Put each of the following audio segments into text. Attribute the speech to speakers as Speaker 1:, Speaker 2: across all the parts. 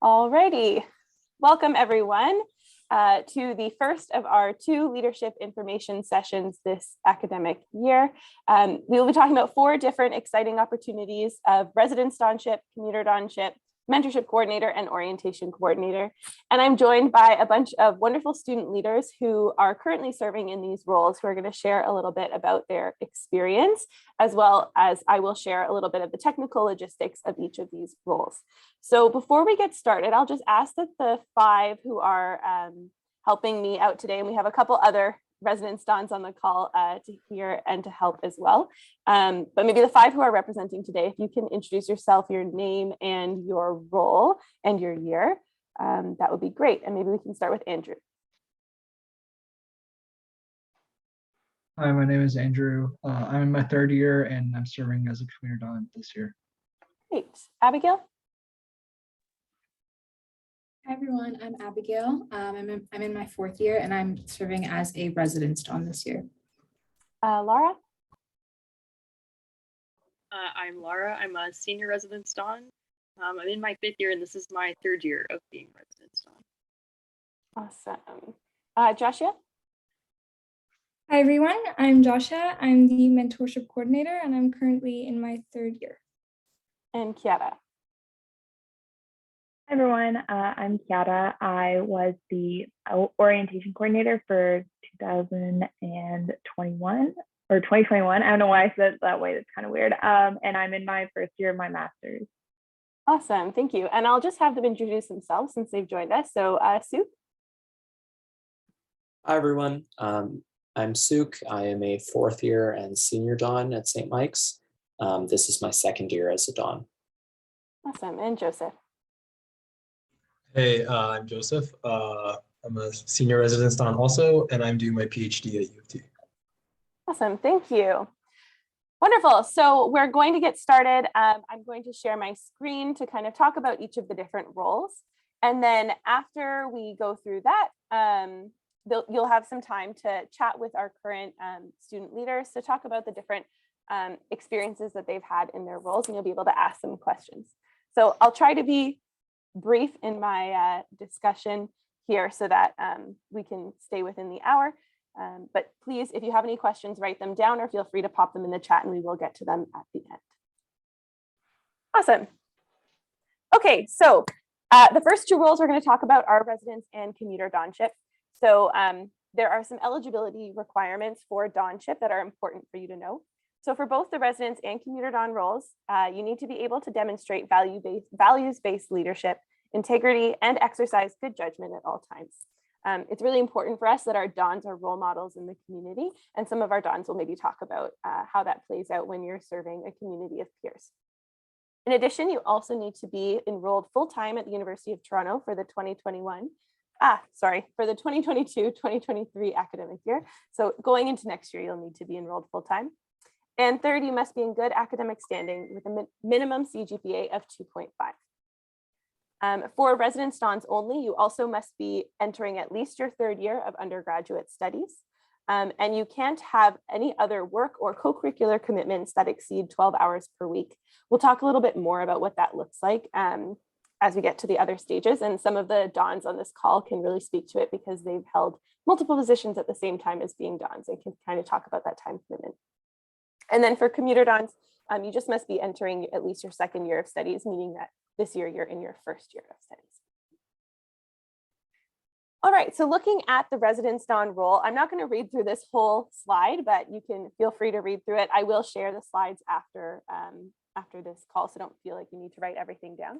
Speaker 1: Alrighty, welcome everyone to the first of our 2 leadership information sessions this academic year. We will be talking about 4 different exciting opportunities of residence Donship, Commuter Donship, mentorship coordinator, and orientation coordinator. And I'm joined by a bunch of wonderful student leaders who are currently serving in these roles, who are going to share a little bit about their experience, as well as I will share a little bit of the technical logistics of each of these roles. So before we get started, I'll just ask that the 5 who are helping me out today, and we have a couple other residence Dons on the call to hear and to help as well. But maybe the 5 who are representing today, if you can introduce yourself, your name and your role and your year, that would be great. And maybe we can start with Andrew.
Speaker 2: Hi, my name is Andrew. I'm in my 3rd year and I'm serving as a Commuter Don this year.
Speaker 1: Great. Abigail?
Speaker 3: Hi everyone, I'm Abigail. I'm in my 4th year and I'm serving as a residence Don this year.
Speaker 1: Laura?
Speaker 4: I'm Laura. I'm a senior residence Don. I'm in my 5th year and this is my 3rd year of being residence Don.
Speaker 1: Awesome. Joshua?
Speaker 5: Hi everyone, I'm Joshua. I'm the mentorship coordinator and I'm currently in my 3rd year.
Speaker 1: And Kiara?
Speaker 6: Hi everyone, I'm Kiara. I was the orientation coordinator for 2021 or 2021. I don't know why I said it that way. That's kind of weird. And I'm in my 1st year of my master's.
Speaker 1: Awesome, thank you. And I'll just have them introduce themselves since they've joined us. So Sue?
Speaker 7: Hi everyone, I'm Suk. I am a 4th year and senior Don at St. Mike's. This is my 2nd year as a Don.
Speaker 1: Awesome, and Joseph?
Speaker 8: Hey, I'm Joseph. I'm a senior residence Don also, and I'm doing my PhD at U of T.
Speaker 1: Awesome, thank you. Wonderful, so we're going to get started. I'm going to share my screen to kind of talk about each of the different roles. And then after we go through that, you'll have some time to chat with our current student leaders to talk about the different experiences that they've had in their roles, and you'll be able to ask them questions. So I'll try to be brief in my discussion here so that we can stay within the hour. But please, if you have any questions, write them down or feel free to pop them in the chat and we will get to them at the end. Awesome. Okay, so the first 2 roles we're going to talk about are residence and commuter Donship. So there are some eligibility requirements for Donship that are important for you to know. So for both the residence and commuter Don roles, you need to be able to demonstrate values-based leadership, integrity, and exercise good judgment at all times. It's really important for us that our Dons are role models in the community, and some of our Dons will maybe talk about how that plays out when you're serving a community of peers. In addition, you also need to be enrolled full-time at the University of Toronto for the 2022-2023 academic year. So going into next year, you'll need to be enrolled full-time. And 3rd, you must be in good academic standing with a minimum CGPA of 2.5. For residence Dons only, you also must be entering at least your 3rd year of undergraduate studies. And you can't have any other work or co-curricular commitments that exceed 12 hours per week. We'll talk a little bit more about what that looks like as we get to the other stages. And some of the Dons on this call can really speak to it because they've held multiple positions at the same time as being Dons and can kind of talk about that time commitment. And then for commuter Dons, you just must be entering at least your 2nd year of studies, meaning that this year you're in your 1st year of studies. All right, so looking at the residence Don role, I'm not going to read through this whole slide, but you can feel free to read through it. I will share the slides after this call, so don't feel like you need to write everything down.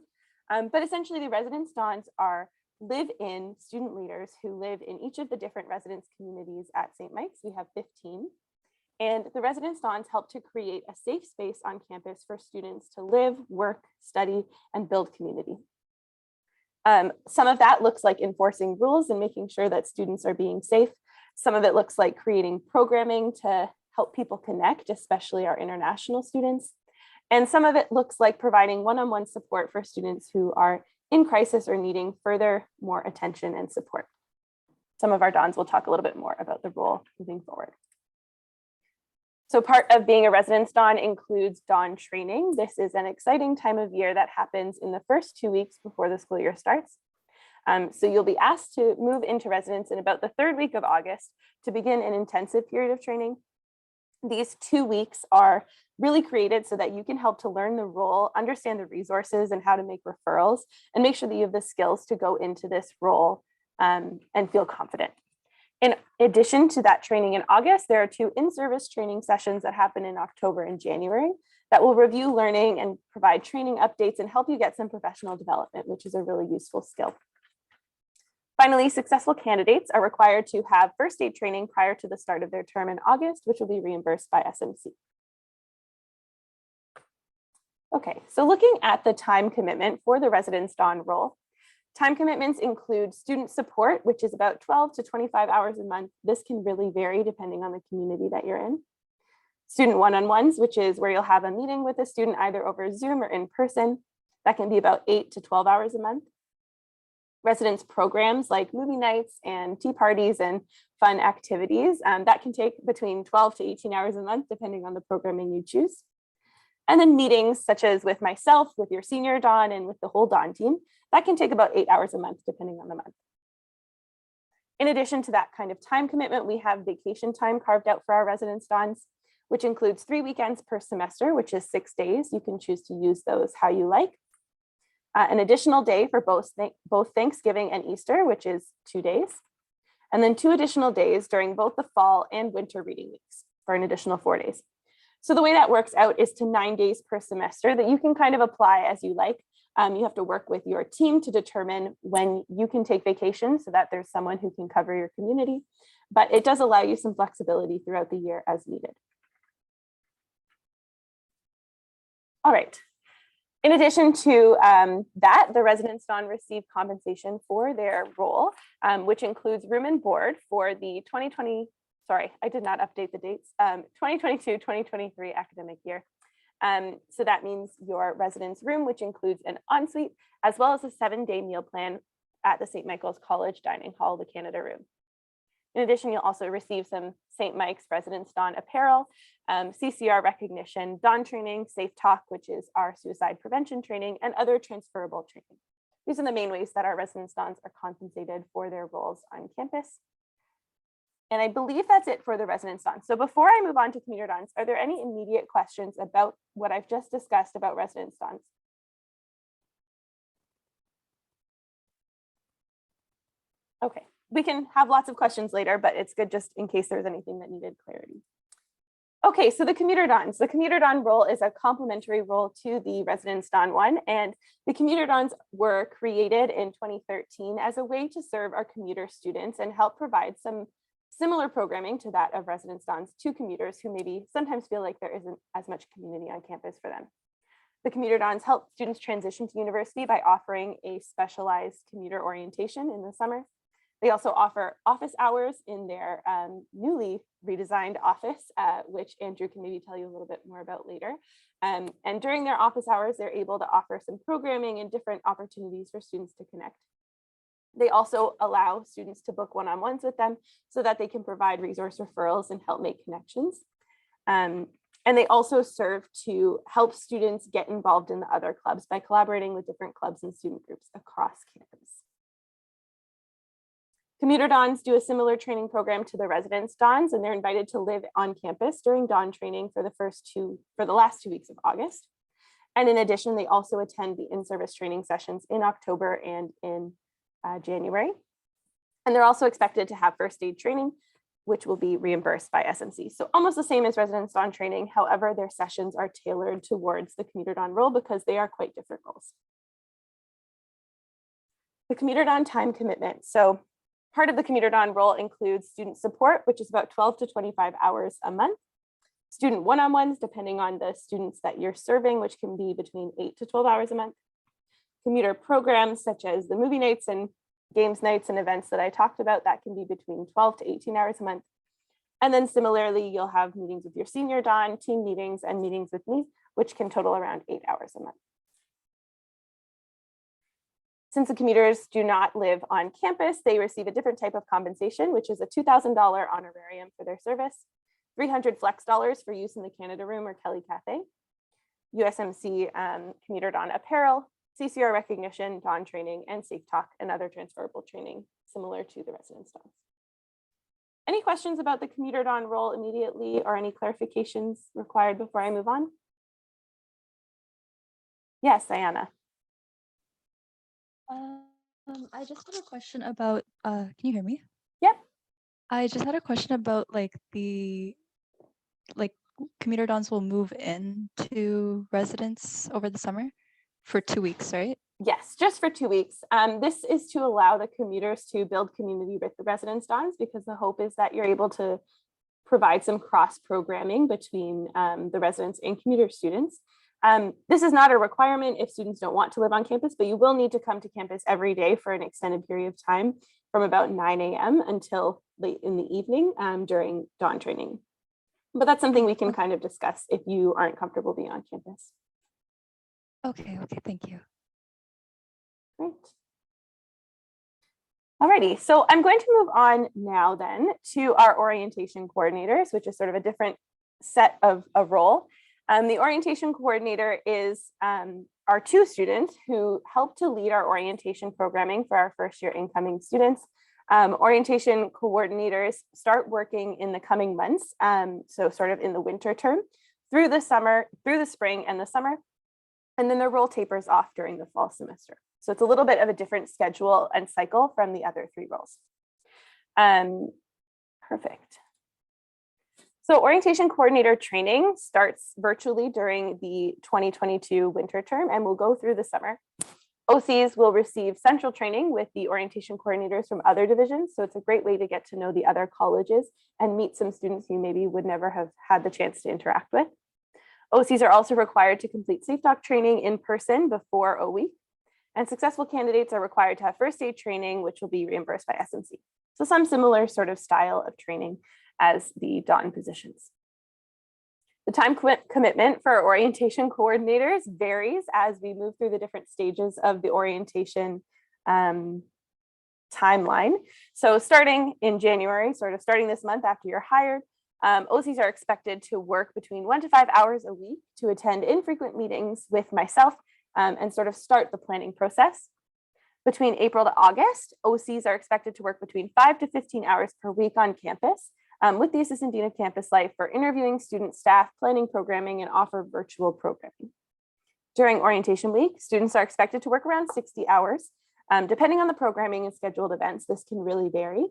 Speaker 1: But essentially, the residence Dons are live-in student leaders who live in each of the different residence communities at St. Mike's. We have 15. And the residence Dons help to create a safe space on campus for students to live, work, study, and build community. Some of that looks like enforcing rules and making sure that students are being safe. Some of it looks like creating programming to help people connect, especially our international students. And some of it looks like providing one-on-one support for students who are in crisis or needing more attention and support. Some of our Dons will talk a little bit more about the role moving forward. So part of being a residence Don includes Don Training. This is an exciting time of year that happens in the first 2 weeks before the school year starts. So you'll be asked to move into residence in about the 3rd week of August to begin an intensive period of training. These 2 weeks are really created so that you can help to learn the role, understand the resources and how to make referrals, and make sure that you have the skills to go into this role and feel confident. In addition to that training in August, there are 2 in-service training sessions that happen in October and January that will review learning and provide training updates and help you get some professional development, which is a really useful skill. Finally, successful candidates are required to have first aid training prior to the start of their term in August, which will be reimbursed by SMC. Okay, so looking at the time commitment for the Residence Don role, time commitments include student support, which is about 12 to 25 hours a month. This can really vary depending on the community that you're in. Student one-on-ones, which is where you'll have a meeting with a student either over Zoom or in person. That can be about 8 to 12 hours a month. Residence programs like movie nights and tea parties and fun activities, that can take between 12 to 18 hours a month, depending on the programming you choose. And then meetings such as with myself, with your senior Don, and with the whole Don team, that can take about 8 hours a month, depending on the month. In addition to that kind of time commitment, we have vacation time carved out for our residence Dons, which includes 3 weekends per semester, which is 6 days. You can choose to use those how you like. An additional day for both Thanksgiving and Easter, which is 2 days. And then 2 additional days during both the fall and winter reading weeks for an additional 4 days. So the way that works out is to 9 days per semester that you can kind of apply as you like. You have to work with your team to determine when you can take vacation so that there's someone who can cover your community, but it does allow you some flexibility throughout the year as needed. All right. In addition to that, the residence Don receive compensation for their role, which includes room and board for the 2020, sorry, I did not update the dates, 2022-2023 academic year. So that means your residence room, which includes an ensuite, as well as a 7-day meal plan at the St. Michael's College Dining Hall, the Canada Room. In addition, you'll also receive some St. Mike's Residence Don apparel, CCR recognition, Don training, Safe Talk, which is our suicide prevention training, and other transferable training. These are the main ways that our Residence Dons are compensated for their roles on campus. And I believe that's it for the Residence Dons. So before I move on to Commuter Dons, are there any immediate questions about what I've just discussed about Residence Dons? Okay. We can have lots of questions later, but it's good just in case there's anything that needed clarity. Okay, so the Commuter Dons. The Commuter Don role is a complementary role to the Residence Don one, and the Commuter Dons were created in 2013 as a way to serve our commuter students and help provide some similar programming to that of Residence Dons to commuters who maybe sometimes feel like there isn't as much community on campus for them. The Commuter Dons help students transition to university by offering a specialized commuter orientation in the summer. They also offer office hours in their newly redesigned office, which Andrew can maybe tell you a little bit more about later. And during their office hours, they're able to offer some programming and different opportunities for students to connect. They also allow students to book one-on-ones with them so that they can provide resource referrals and help make connections. And they also serve to help students get involved in the other clubs by collaborating with different clubs and student groups across campus. Commuter Dons do a similar training program to the Residence Dons, and they're invited to live on campus during Don training for the last 2 weeks of August. And in addition, they also attend the in-service training sessions in October and in January. And they're also expected to have first aid training, which will be reimbursed by SMC. So almost the same as Residence Don training. However, their sessions are tailored towards the Commuter Don role because they are quite different roles. The Commuter Don time commitment. So part of the Commuter Don role includes student support, which is about 12 to 25 hours a month. Student one-on-ones, depending on the students that you're serving, which can be between 8 to 12 hours a month. Commuter programs such as the movie nights and games nights and events that I talked about, that can be between 12 to 18 hours a month. And then similarly, you'll have meetings with your senior Don, team meetings, and meetings with me, which can total around 8 hours a month. Since the commuters do not live on campus, they receive a different type of compensation, which is a $2,000 honorarium for their service. $300 flex dollars for use in the Canada Room or Kelly Cafe, USMC Commuter Don apparel, CCR recognition, Don training, and Safe Talk and other transferable training similar to the residence dons. Any questions about the Commuter Don role immediately or any clarifications required before I move on? Yes, Diana.
Speaker 9: I just had a question about, can you hear me?
Speaker 1: Yep.
Speaker 9: I just had a question about Commuter Dons will move into residence over the summer for 2 weeks, right?
Speaker 1: Yes, just for 2 weeks. This is to allow the commuters to build community with the residence dons, because the hope is that you're able to provide some cross programming between the residents and commuter students. This is not a requirement if students don't want to live on campus, but you will need to come to campus every day for an extended period of time from about 9 a.m. until late in the evening during Don training. But that's something we can kind of discuss if you aren't comfortable being on campus.
Speaker 9: Okay, thank you.
Speaker 1: Great. Alrighty, so I'm going to move on now then to our orientation coordinators, which is sort of a different set of a role. The orientation coordinator is our 2 students who help to lead our orientation programming for our first year incoming students. Orientation coordinators start working in the coming months, so sort of in the winter term, through the summer, through the spring and the summer, and then their role tapers off during the fall semester. So it's a little bit of a different schedule and cycle from the other 3 roles. Perfect. So orientation coordinator training starts virtually during the 2022 winter term and will go through the summer. OCs will receive central training with the orientation coordinators from other divisions. So it's a great way to get to know the other colleges and meet some students you maybe would never have had the chance to interact with. OCs are also required to complete Safe Talk training in person before O week. And successful candidates are required to have first aid training, which will be reimbursed by SMC. So some similar sort of style of training as the Don positions. The time commitment for orientation coordinators varies as we move through the different stages of the orientation timeline. So starting in January, sort of starting this month after you're hired, OCs are expected to work between 1 to 5 hours a week to attend infrequent meetings with myself and sort of start the planning process. Between April to August, OCs are expected to work between 5 to 15 hours per week on campus with the Assistant Dean of Campus Life for interviewing student staff, planning programming, and offer virtual programming. During orientation week, students are expected to work around 60 hours. Depending on the programming and scheduled events, this can really vary.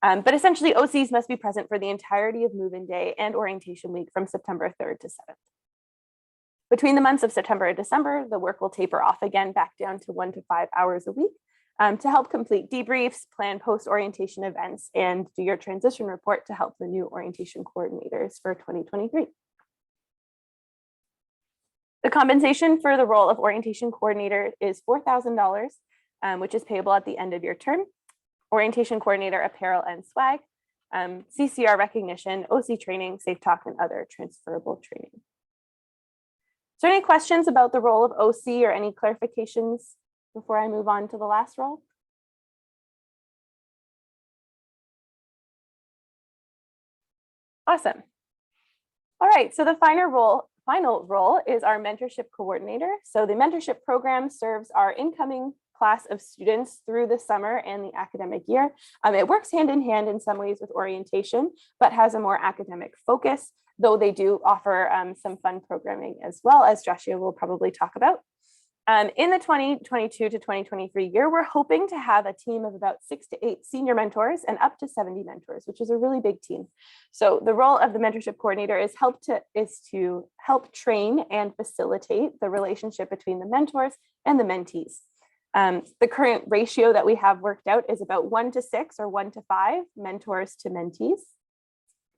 Speaker 1: But essentially, OCs must be present for the entirety of move-in day and orientation week from September 3rd to 7th. Between the months of September and December, the work will taper off again back down to 1 to 5 hours a week to help complete debriefs, plan post-orientation events, and do your transition report to help the new orientation coordinators for 2023. The compensation for the role of orientation coordinator is $4,000, which is payable at the end of your term. Orientation coordinator apparel and swag, CCR recognition, OC training, Safe Talk, and other transferable training. Is there any questions about the role of OC or any clarifications before I move on to the last role? Awesome. All right, so the final role is our mentorship coordinator. So the mentorship program serves our incoming class of students through the summer and the academic year. It works hand in hand in some ways with orientation, but has a more academic focus, though they do offer some fun programming as well, as Joshua will probably talk about. In the 2022 to 2023 year, we're hoping to have a team of about 6 to 8 senior mentors and up to 70 mentors, which is a really big team. So the role of the mentorship coordinator is to help train and facilitate the relationship between the mentors and the mentees. The current ratio that we have worked out is about 1 to 6 or 1 to 5 mentors to mentees.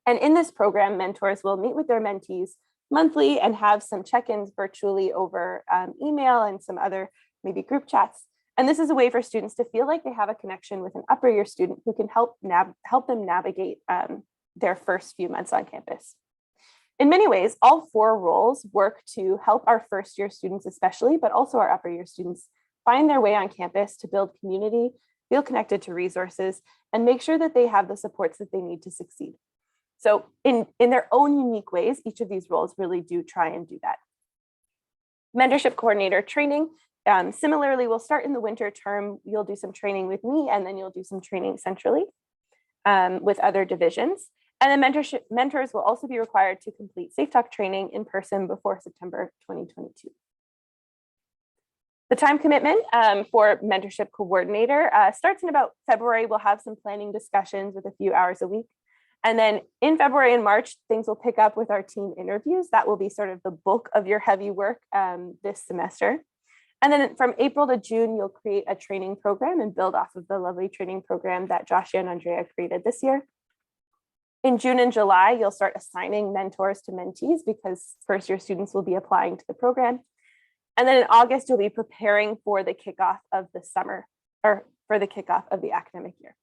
Speaker 1: And in this program, mentors will meet with their mentees monthly and have some check-ins virtually over email and some other maybe group chats. And this is a way for students to feel like they have a connection with an upper year student who can help them navigate their first few months on campus. In many ways, all 4 roles work to help our first year students especially, but also our upper year students find their way on campus to build community, feel connected to resources, and make sure that they have the supports that they need to succeed. So in their own unique ways, each of these roles really do try and do that. Mentorship coordinator training. Similarly, we'll start in the winter term. You'll do some training with me, and then you'll do some training centrally with other divisions. And then mentors will also be required to complete Safe Talk training in person before September 2022. The time commitment for mentorship coordinator starts in about February. We'll have some planning discussions with a few hours a week. And then in February and March, things will pick up with our team interviews. That will be sort of the bulk of your heavy work this semester. And then from April to June, you'll create a training program and build off of the lovely training program that Joshua and Andrea created this year. In June and July, you'll start assigning mentors to mentees because first-year students will be applying to the program. And then in August, you'll be preparing for the kickoff of the summer, or for the kickoff of the academic year.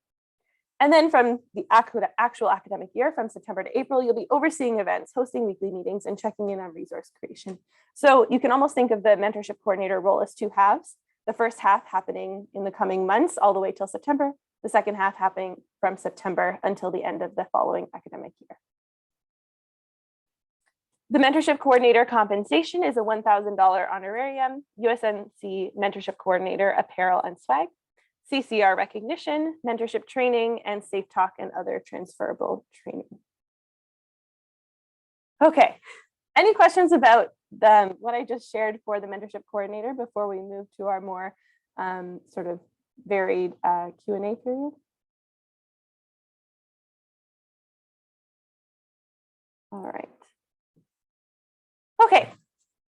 Speaker 1: And then from the actual academic year, from September to April, you'll be overseeing events, hosting weekly meetings, and checking in on resource creation. So you can almost think of the mentorship coordinator role as two halves. The first half happening in the coming months, all the way till September. The second half happening from September until the end of the following academic year. The mentorship coordinator compensation is a $1,000 honorarium, USNC mentorship coordinator apparel and swag, CCR recognition, mentorship training, and Safe Talk and other transferable training. Okay, any questions about what I just shared for the mentorship coordinator before we move to our more sort of varied Q&A period? All right. Okay,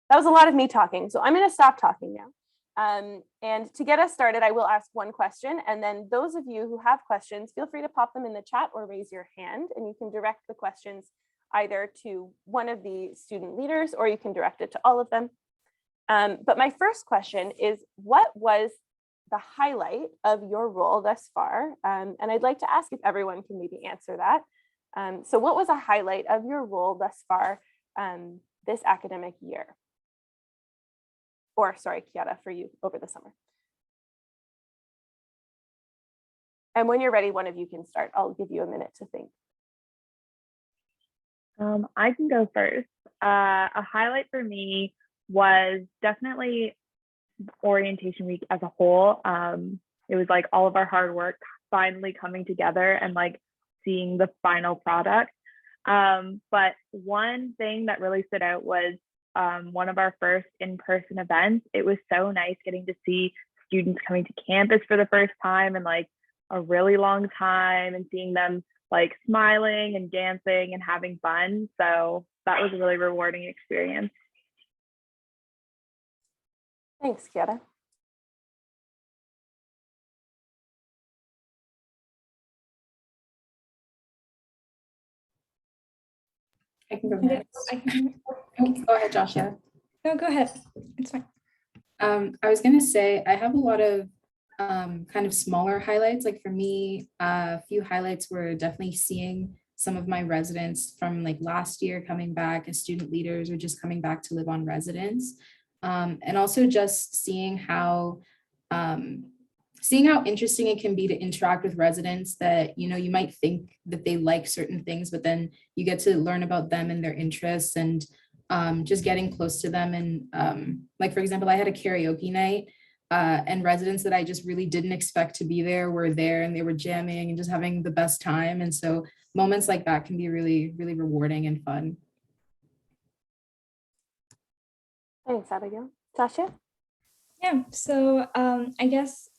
Speaker 1: that was a lot of me talking, so I'm going to stop talking now. And to get us started, I will ask one question, and then those of you who have questions, feel free to pop them in the chat or raise your hand, and you can direct the questions either to one of the student leaders or you can direct it to all of them. But my first question is, what was the highlight of your role thus far? And I'd like to ask if everyone can maybe answer that. So what was a highlight of your role thus far this academic year? Or sorry, Kiara, for you over the summer. And when you're ready, one of you can start. I'll give you a minute to think.
Speaker 6: I can go first. A highlight for me was definitely orientation week as a whole. It was like all of our hard work finally coming together and like seeing the final product. But one thing that really stood out was one of our first in-person events. It was so nice getting to see students coming to campus for the first time in like a really long time and seeing them like smiling and dancing and having fun. So that was a really rewarding experience.
Speaker 1: Thanks, Kiara.
Speaker 3: I can go next. Oh, go ahead, Joshua.
Speaker 5: No, go ahead. It's fine.
Speaker 3: I was gonna say I have a lot of kind of smaller highlights. Like for me, a few highlights were definitely seeing some of my residents from like last year coming back as student leaders or just coming back to live on residence. And also just seeing how interesting it can be to interact with residents that, you know, you might think that they like certain things, but then you get to learn about them and their interests and just getting close to them. And like, for example, I had a karaoke night and residents that I just really didn't expect to be there were there and they were jamming and just having the best time. And so moments like that can be really, really rewarding and fun.
Speaker 1: Thanks, Abigail. Tasha?
Speaker 5: Yeah, so I guess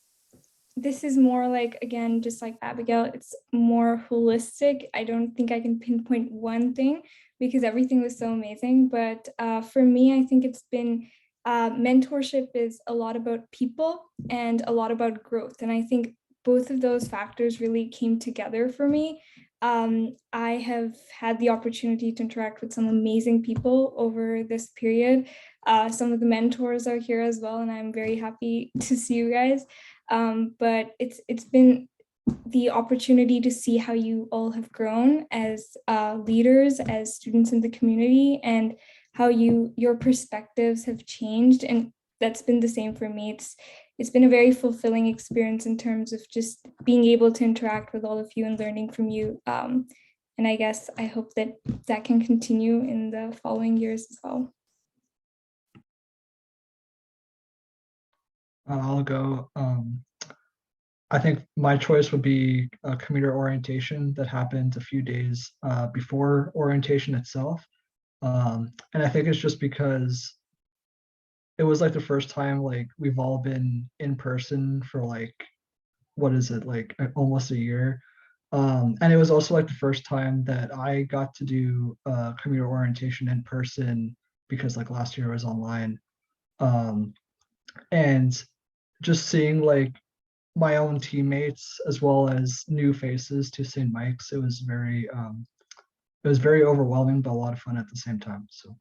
Speaker 5: this is more like, again, just like Abigail, it's more holistic. I don't think I can pinpoint one thing because everything was so amazing. But for me, I think it's been mentorship is a lot about people and a lot about growth. And I think both of those factors really came together for me. I have had the opportunity to interact with some amazing people over this period. Some of the mentors are here as well, and I'm very happy to see you guys. But it's been the opportunity to see how you all have grown as leaders, as students in the community, and how your perspectives have changed. And that's been the same for me. It's been a very fulfilling experience in terms of just being able to interact with all of you and learning from you. And I guess I hope that that can continue in the following years as well.
Speaker 2: I'll go. I think my choice would be a commuter orientation that happened a few days before orientation itself. And I think it's just because it was like the first time like we've all been in person for like, what is it, like almost a year. And it was also like the first time that I got to do commuter orientation in person because like last year was online. And just seeing like my own teammates as well as new faces to St. Mike's, it was very overwhelming, but a lot of fun at the same time. So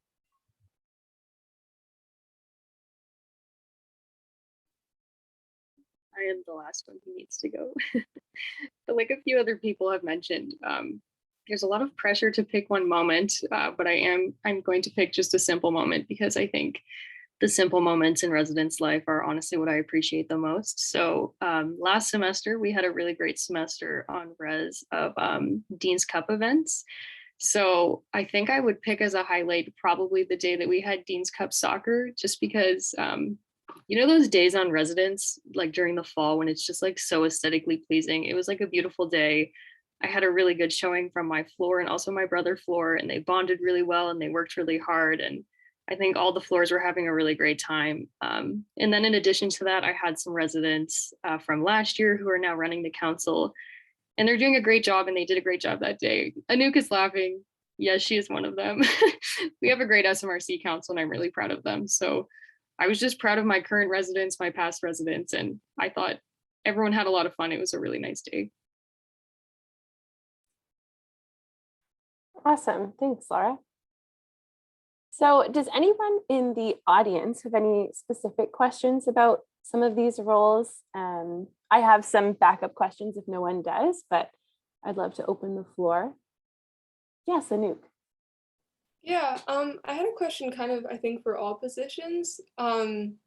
Speaker 4: I am the last one who needs to go. But like a few other people have mentioned, there's a lot of pressure to pick one moment, but I'm going to pick just a simple moment because I think the simple moments in residence life are honestly what I appreciate the most. So last semester, we had a really great semester on res of Dean's Cup events. So I think I would pick as a highlight probably the day that we had Dean's Cup soccer, just because you know those days on residence, like during the fall when it's just like so aesthetically pleasing. It was like a beautiful day. I had a really good showing from my floor and also my brother floor, and they bonded really well and they worked really hard. And I think all the floors were having a really great time. And then in addition to that, I had some residents from last year who are now running the council, and they're doing a great job, and they did a great job that day. Anouk is laughing. Yes, she is one of them. We have a great SMRC council, and I'm really proud of them. So I was just proud of my current residents, my past residents, and I thought everyone had a lot of fun. It was a really nice day.
Speaker 1: Awesome. Thanks, Laura. So does anyone in the audience have any specific questions about some of these roles? I have some backup questions if no one does, but I'd love to open the floor. Yes, Anouk.
Speaker 10: Yeah, I had a question kind of, I think, for all positions, kind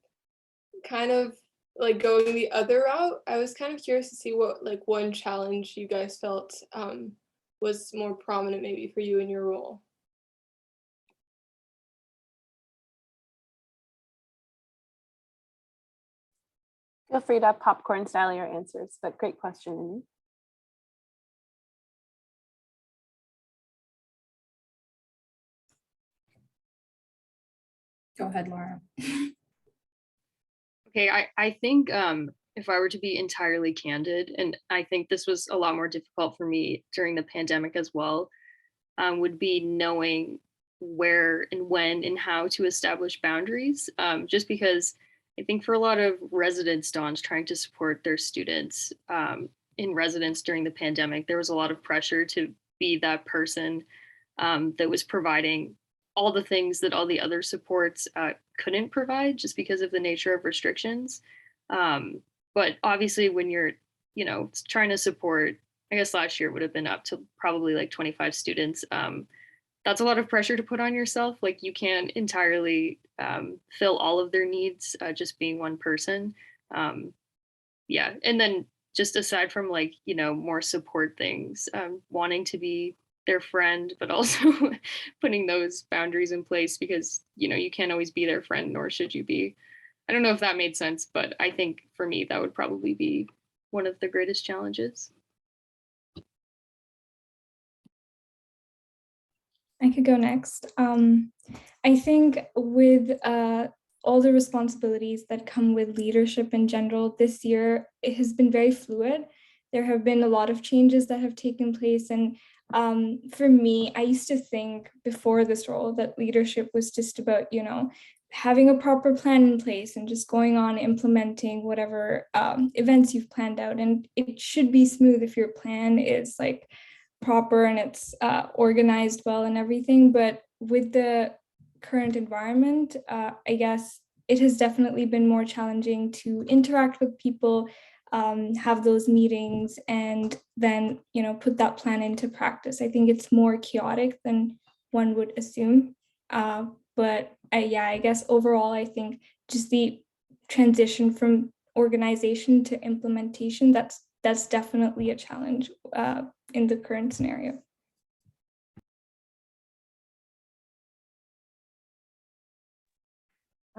Speaker 10: of like going the other route. I was kind of curious to see what like one challenge you guys felt was more prominent maybe for you in your role.
Speaker 1: Feel free to popcorn style your answers, but great question, Anouk.
Speaker 3: Go ahead, Laura.
Speaker 4: Okay, I think if I were to be entirely candid, and I think this was a lot more difficult for me during the pandemic as well, would be knowing where and when and how to establish boundaries. Just because I think for a lot of residence dons trying to support their students in residence during the pandemic, there was a lot of pressure to be that person that was providing all the things that all the other supports couldn't provide just because of the nature of restrictions. But obviously when you're, you know, trying to support, I guess last year would have been up to probably like 25 students. That's a lot of pressure to put on yourself. Like you can't entirely fill all of their needs just being one person. Yeah, and then just aside from like, you know, more support things, wanting to be their friend, but also putting those boundaries in place because, you know, you can't always be their friend, nor should you be. I don't know if that made sense, but I think for me, that would probably be one of the greatest challenges.
Speaker 5: I could go next. I think with all the responsibilities that come with leadership in general, this year it has been very fluid. There have been a lot of changes that have taken place. And for me, I used to think before this role that leadership was just about, you know, having a proper plan in place and just going on implementing whatever events you've planned out. And it should be smooth if your plan is like proper and it's organized well and everything. But with the current environment, I guess it has definitely been more challenging to interact with people, have those meetings, and then, you know, put that plan into practice. I think it's more chaotic than one would assume. But I guess overall, I think just the transition from organization to implementation, that's definitely a challenge in the current scenario.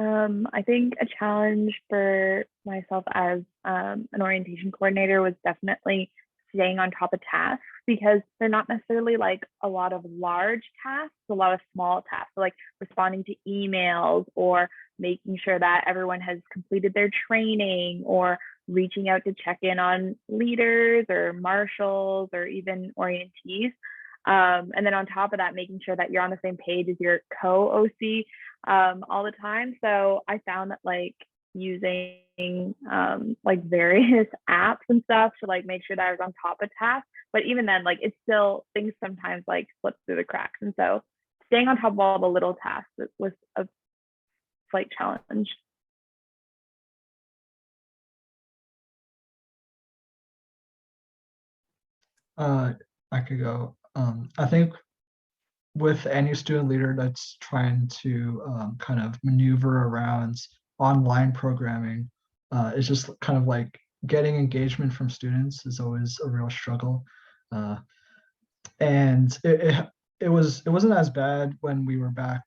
Speaker 6: I think a challenge for myself as an orientation coordinator was definitely staying on top of tasks, because they're not necessarily like a lot of large tasks, a lot of small tasks, so like responding to emails or making sure that everyone has completed their training, or reaching out to check in on leaders or marshals or even orientees. And then on top of that, making sure that you're on the same page as your co-OC all the time. So I found that like using like various apps and stuff to like make sure that I was on top of tasks. But even then, like it's still, things sometimes like slip through the cracks. And so staying on top of all the little tasks was a slight challenge.
Speaker 2: I could go. I think with any student leader that's trying to kind of maneuver around online programming, it's just kind of like getting engagement from students is always a real struggle. And it wasn't as bad when we were back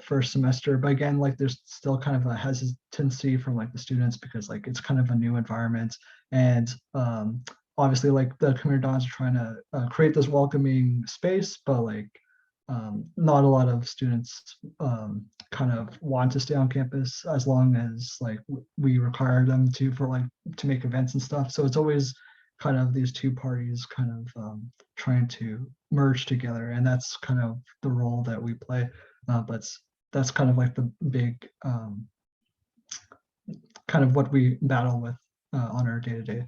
Speaker 2: first semester, but again, like there's still kind of a hesitancy from like the students, because like it's kind of a new environment. And obviously like the Commuter Dons are trying to create this welcoming space, but like not a lot of students kind of want to stay on campus as long as like we require them to, for like to make events and stuff. So it's always kind of these two parties kind of trying to merge together, and that's kind of the role that we play. But that's kind of like the big kind of what we battle with on our day-to-day.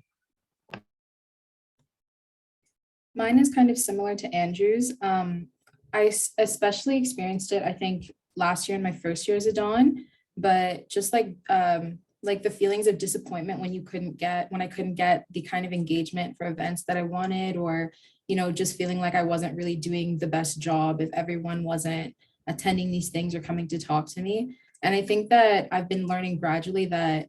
Speaker 3: Mine is kind of similar to Andrew's. I especially experienced it, I think, last year in my first year as a Don, but just like the feelings of disappointment when I couldn't get the kind of engagement for events that I wanted, or, you know, just feeling like I wasn't really doing the best job if everyone wasn't attending these things or coming to talk to me. And I think that I've been learning gradually that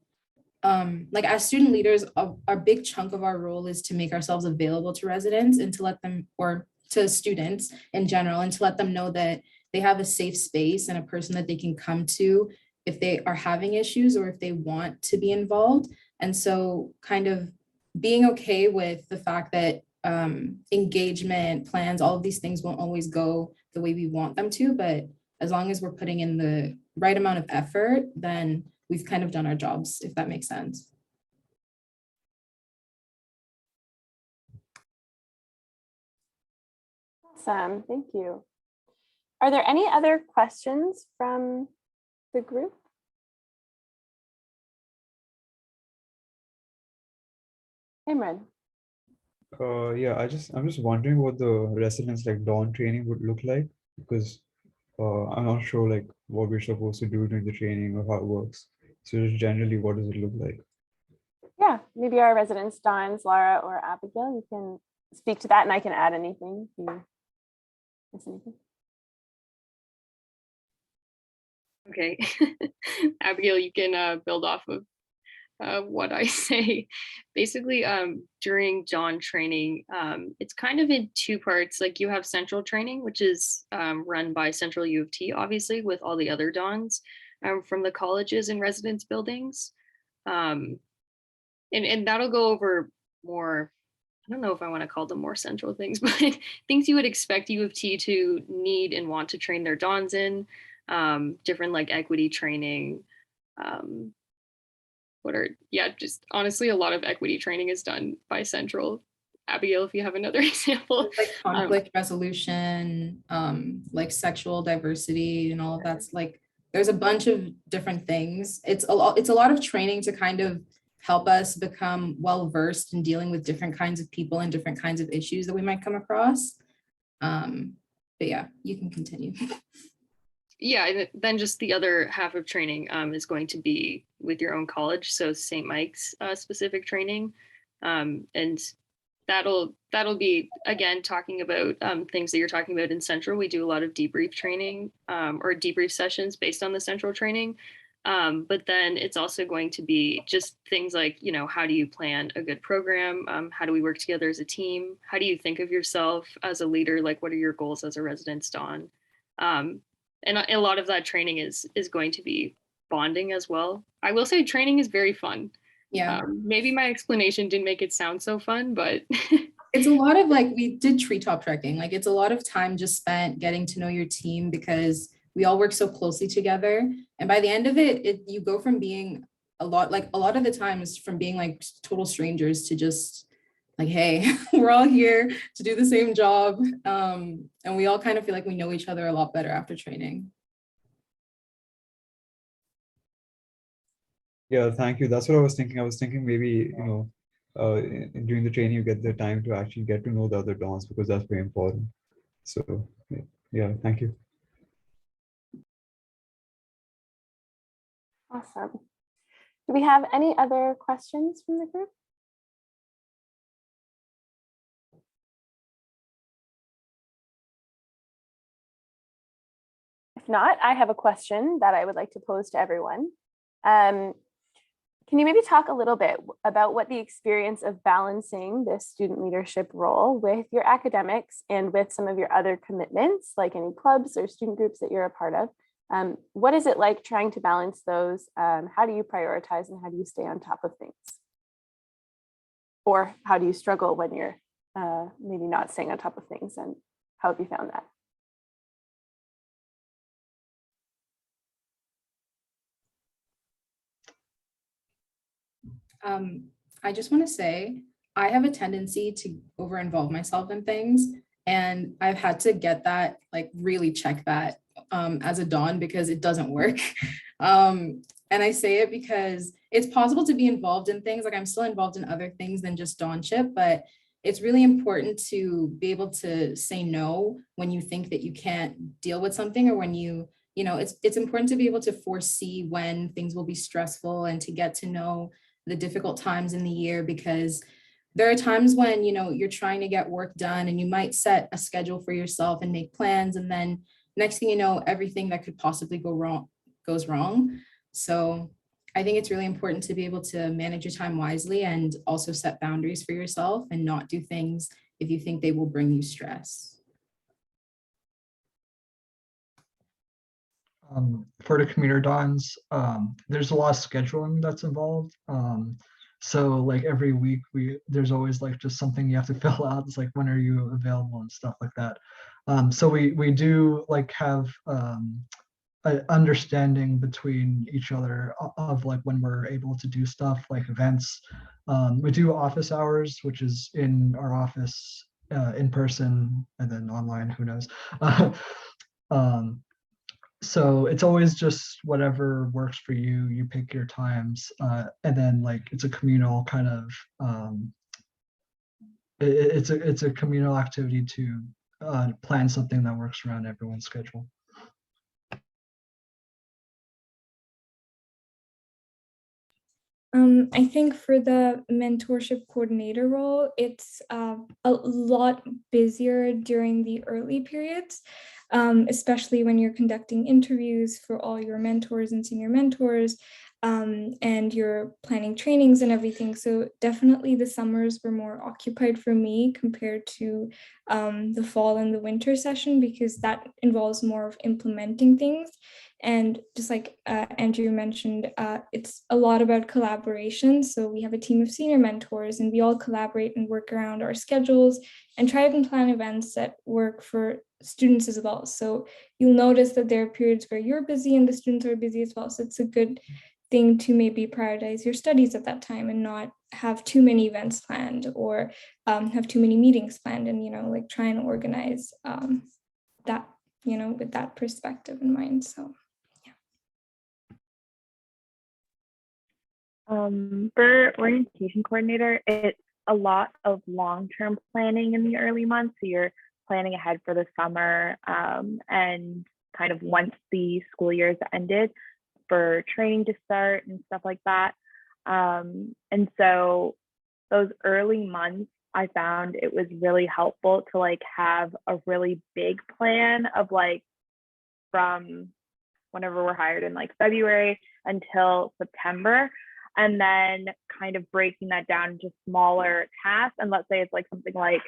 Speaker 3: like as student leaders, a big chunk of our role is to make ourselves available to residents and to let them, or to students in general, and to let them know that they have a safe space and a person that they can come to if they are having issues or if they want to be involved. And so kind of being okay with the fact that engagement plans, all of these things won't always go the way we want them to, but as long as we're putting in the right amount of effort, then we've kind of done our jobs, if that makes sense.
Speaker 1: Awesome, thank you. Are there any other questions from the group? Imran.
Speaker 11: Yeah, I'm just wondering what the residents like Dawn training would look like, because I'm not sure like what we're supposed to do during the training or how it works. So just generally, what does it look like?
Speaker 1: Yeah, maybe our residents, Dons, Lara, or Abigail, you can speak to that, and I can add anything if you miss anything.
Speaker 4: Okay, Abigail, you can build off of what I say. Basically, during Don training, it's kind of in two parts. Like you have central training, which is run by Central U of T, obviously, with all the other Dons from the colleges and residence buildings. And that'll go over more, I don't know if I want to call them more central things, but things you would expect U of T to need and want to train their Dons in, different like equity training, just honestly, a lot of equity training is done by Central. Abigail, if you have another example.
Speaker 3: Like conflict resolution, like sexual diversity and all of that's like, there's a bunch of different things. It's a lot of training to kind of help us become well-versed in dealing with different kinds of people and different kinds of issues that we might come across. But yeah, you can continue.
Speaker 4: Yeah, and then just the other half of training is going to be with your own college, so St. Mike's specific training, and that'll be again talking about things that you're talking about in Central. We do a lot of debrief training or debrief sessions based on the Central training, but then it's also going to be just things like, you know, how do you plan a good program? How do we work together as a team? How do you think of yourself as a leader? Like, what are your goals as a residence Don? And a lot of that training is going to be bonding as well. I will say training is very fun.
Speaker 3: Yeah.
Speaker 4: Maybe my explanation didn't make it sound so fun, but
Speaker 3: It's a lot of like, we did treetop trekking. Like it's a lot of time just spent getting to know your team because we all work so closely together. And by the end of it, you go from being a lot of the times from being like total strangers to just like, hey, we're all here to do the same job. And we all kind of feel like we know each other a lot better after training.
Speaker 11: Yeah, thank you. That's what I was thinking. I was thinking maybe, during the training, you get the time to actually get to know the other dons because that's very important. So yeah, thank you.
Speaker 1: Awesome. Do we have any other questions from the group? If not, I have a question that I would like to pose to everyone. Can you maybe talk a little bit about what the experience of balancing this student leadership role with your academics and with some of your other commitments, like any clubs or student groups that you're a part of? What is it like trying to balance those? How do you prioritize and how do you stay on top of things? Or how do you struggle when you're maybe not staying on top of things, and how have you found that?
Speaker 3: I just want to say I have a tendency to over-involve myself in things, and I've had to get that, like really check that as a Don because it doesn't work. And I say it because it's possible to be involved in things, like I'm still involved in other things than just Donship, but it's really important to be able to say no when you think that you can't deal with something, or when it's important to be able to foresee when things will be stressful and to get to know the difficult times in the year, because there are times when you're trying to get work done and you might set a schedule for yourself and make plans, and then next thing you know, everything that could possibly go wrong goes wrong. So I think it's really important to be able to manage your time wisely and also set boundaries for yourself and not do things if you think they will bring you stress.
Speaker 2: For the commuter dons, there's a lot of scheduling that's involved. So like every week there's always like just something you have to fill out. It's like, when are you available and stuff like that. So we do like have an understanding between each other of like when we're able to do stuff like events. We do office hours, which is in our office in person, and then online, who knows. So it's always just whatever works for you. You pick your times, and then like it's a communal kind of it's a communal activity to plan something that works around everyone's schedule.
Speaker 5: I think for the mentorship coordinator role, it's a lot busier during the early periods, especially when you're conducting interviews for all your mentors and senior mentors, and you're planning trainings and everything. So definitely the summers were more occupied for me compared to the fall and the winter session, because that involves more of implementing things. And just like Andrew mentioned, it's a lot about collaboration. So we have a team of senior mentors and we all collaborate and work around our schedules and try and plan events that work for students as well. So you'll notice that there are periods where you're busy and the students are busy as well. So it's a good thing to maybe prioritize your studies at that time and not have too many events planned, or have too many meetings planned, and like try and organize that with that perspective in mind. So
Speaker 6: for orientation coordinator, it's a lot of long-term planning in the early months. So you're planning ahead for the summer, and kind of once the school year is ended, for training to start and stuff like that. And so those early months, I found it was really helpful to like have a really big plan of like from whenever we're hired in like February until September, and then kind of breaking that down into smaller tasks. And let's say it's like something like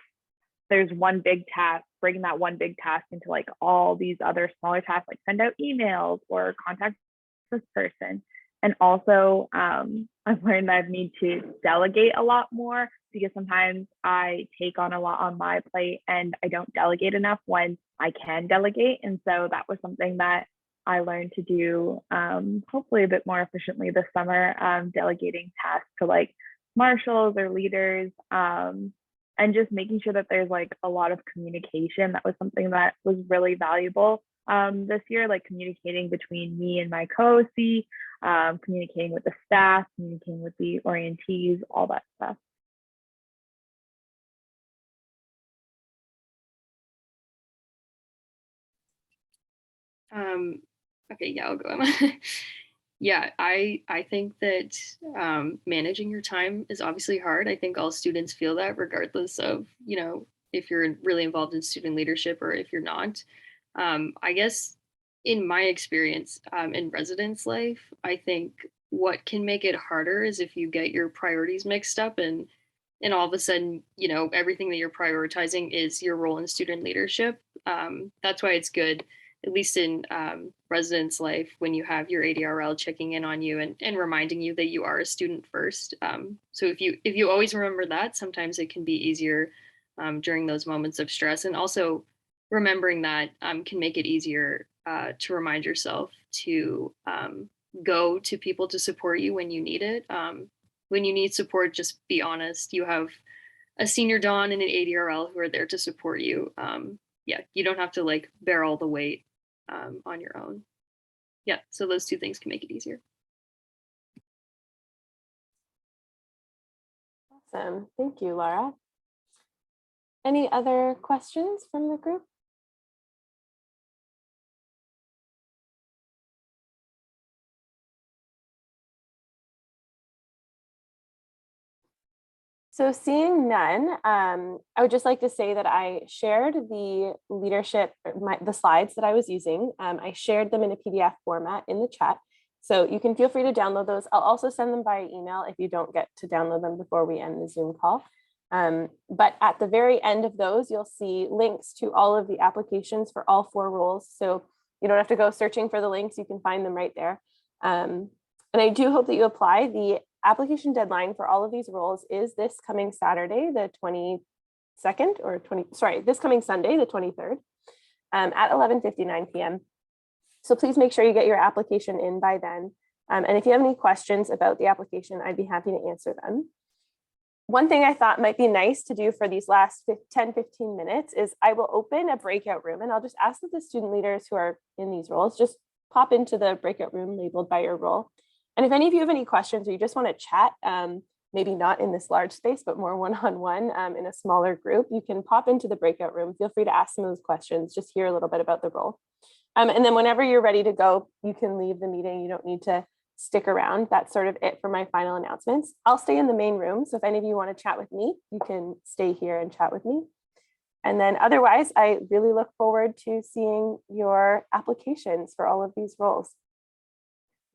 Speaker 6: there's one big task, breaking that one big task into like all these other smaller tasks, like send out emails or contact this person. And also, I've learned that I need to delegate a lot more, because sometimes I take on a lot on my plate and I don't delegate enough when I can delegate. And so that was something that I learned to do, hopefully a bit more efficiently this summer, delegating tasks to like marshals or leaders, and just making sure that there's like a lot of communication. That was something that was really valuable this year, like communicating between me and my co-OC, communicating with the staff, communicating with the orientees, all that stuff.
Speaker 4: Okay, yeah, I'll go. Yeah, I think that managing your time is obviously hard. I think all students feel that, regardless of, you know, if you're really involved in student leadership or if you're not. I guess in my experience in residence life, I think what can make it harder is if you get your priorities mixed up, and all of a sudden, you know, everything that you're prioritizing is your role in student leadership. That's why it's good, at least in residence life, when you have your ADRL checking in on you and reminding you that you are a student first. So if you always remember that, sometimes it can be easier during those moments of stress. And also remembering that can make it easier to remind yourself to go to people to support you when you need it. When you need support, just be honest. You have a senior Don and an ADRL who are there to support you. Yeah, you don't have to like bear all the weight on your own. Yeah, so those two things can make it easier.
Speaker 1: Awesome. Thank you, Laura. Any other questions from the group? So seeing none, I would just like to say that I shared the leadership, the slides that I was using. I shared them in a PDF format in the chat. So you can feel free to download those. I'll also send them by email if you don't get to download them before we end the Zoom call. But at the very end of those, you'll see links to all of the applications for all 4 roles. So you don't have to go searching for the links, you can find them right there. And I do hope that you apply. The application deadline for all of these roles is this coming Saturday, the 22nd, or this coming Sunday, the 23rd, at 11:59 p.m. So please make sure you get your application in by then. And if you have any questions about the application, I'd be happy to answer them. One thing I thought might be nice to do for these last 10-15 minutes is I will open a breakout room, and I'll just ask that the student leaders who are in these roles just pop into the breakout room labeled by your role. And if any of you have any questions or you just want to chat, maybe not in this large space, but more one-on-one in a smaller group, you can pop into the breakout room. Feel free to ask some of those questions, just hear a little bit about the role. And then whenever you're ready to go, you can leave the meeting. You don't need to stick around. That's sort of it for my final announcements. I'll stay in the main room. So if any of you want to chat with me, you can stay here and chat with me. And then otherwise, I really look forward to seeing your applications for all of these roles.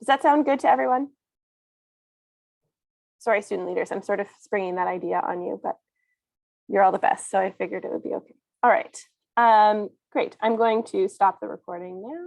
Speaker 1: Does that sound good to everyone? Sorry, student leaders, I'm sort of springing that idea on you, but you're all the best, so I figured it would be okay. All right, great. I'm going to stop the recording now.